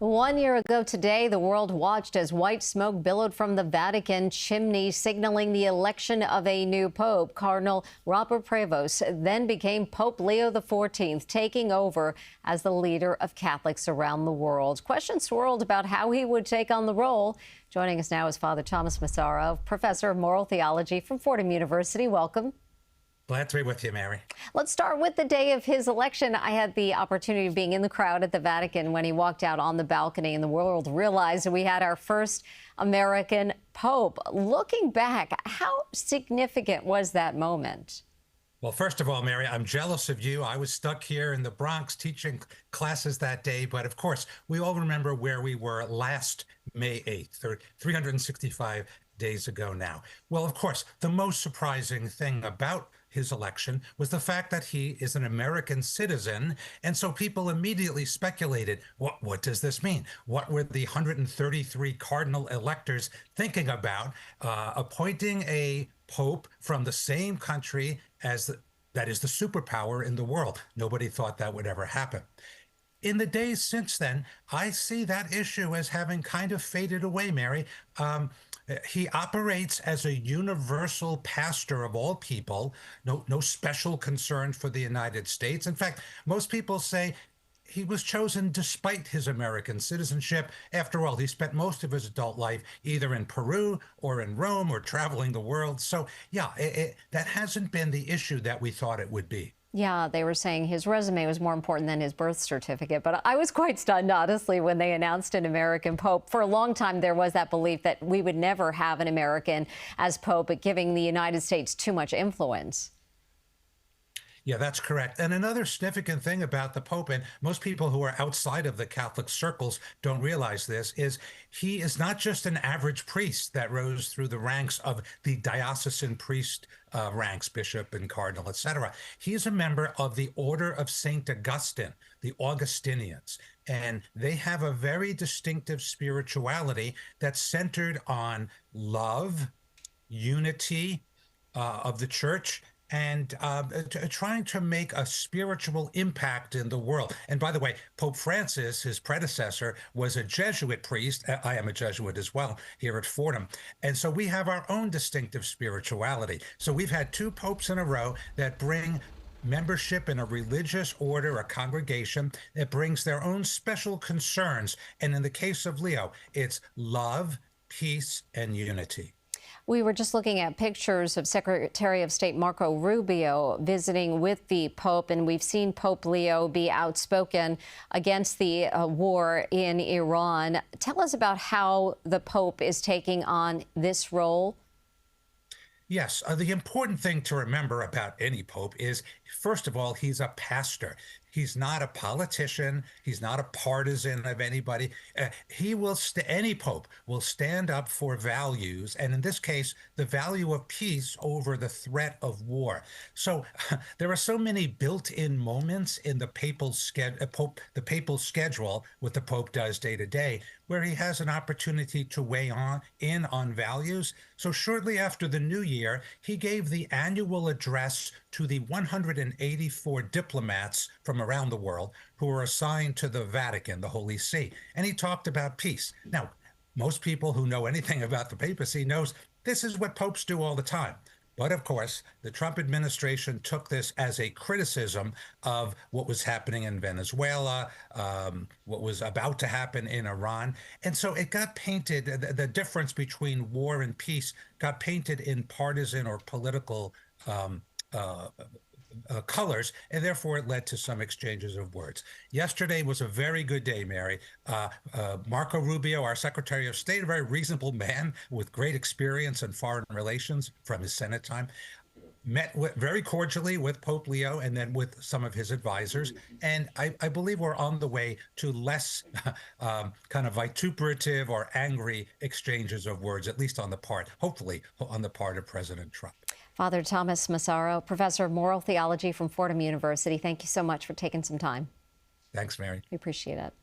1 year ago today, the world watched as white smoke billowed from the Vatican chimney, signaling the election of a new pope. Cardinal Robert Prevost then became Pope Leo XIV, taking over as the leader of Catholics around the world. Questions swirled about how he would take on the role. Joining us now is Father Thomas Massaro, professor of moral theology from Fordham University. Welcome. Glad to be with you, Mary. Let's start with the day of his election. I had the opportunity of being in the crowd at the Vatican when he walked out on the balcony, and the world realized that we had our first American pope. Looking back, how significant was that moment? Well, first of all, Mary, I'm jealous of you. I was stuck here in the Bronx teaching classes that day. But of course, we all remember where we were last May 8th, or 365 days ago now. Well, of course, the most surprising thing about his election was the fact that he is an American citizen. And so people immediately speculated, what does this mean? What were the 133 cardinal electors thinking about appointing a pope from the same country as that is the superpower in the world? Nobody thought that would ever happen. In the days since then, I see that issue as having kind of faded away, Mary. He operates as a universal pastor of all people, no special concern for the United States. In fact, most people say he was chosen despite his American citizenship. After all, he spent most of his adult life either in Peru or in Rome or traveling the world. So, yeah, that hasn't been the issue that we thought it would be. Yeah, they were saying his resume was more important than his birth certificate. But I was quite stunned, honestly, when they announced an American pope. For a long time, there was that belief that we would never have an American as pope, but giving the United States too much influence. Yeah, that's correct. And another significant thing about the Pope, and most people who are outside of the Catholic circles don't realize this, is he is not just an average priest that rose through the ranks of the diocesan priest ranks, bishop and cardinal, etc. He is a member of the Order of St. Augustine, the Augustinians. And they have a very distinctive spirituality that's centered on love, unity of the church, and trying to make a spiritual impact in the world. And by the way, Pope Francis, his predecessor, was a Jesuit priest. I am a Jesuit as well here at Fordham. And so we have our own distinctive spirituality. So we've had two popes in a row that bring membership in a religious order, a congregation that brings their own special concerns. And in the case of Leo, it's love, peace, and unity. We were just looking at pictures of Secretary of State Marco Rubio visiting with the Pope, and we've seen Pope Leo be outspoken against the war in Iran. Tell us about how the Pope is taking on this role. Yes, the important thing to remember about any pope is, first of all, he's a pastor. He's not a politician. He's not a partisan of anybody. Any pope will stand up for values, and in this case, the value of peace over the threat of war. So there are so many built-in moments in the papal schedule, what the Pope does day to day, where he has an opportunity to weigh in on values. So shortly after the new year, he gave the annual address to the 184 diplomats from around the world who were assigned to the Vatican, the Holy See. And he talked about peace. Now, most people who know anything about the papacy knows this is what popes do all the time. But of course, the Trump administration took this as a criticism of what was happening in Venezuela, what was about to happen in Iran. And so it got painted, the difference between war and peace got painted in partisan or political colors, and therefore it led to some exchanges of words. Yesterday was a very good day, Mary. Marco Rubio, our Secretary of State, a very reasonable man with great experience in foreign relations from his Senate time, met very cordially with Pope Leo and then with some of his advisors. And I believe we're on the way to less kind of vituperative or angry exchanges of words, at least hopefully on the part of President Trump. Father Thomas Massaro, professor of moral theology from Fordham University, thank you so much for taking some time. Thanks, Mary. We appreciate it.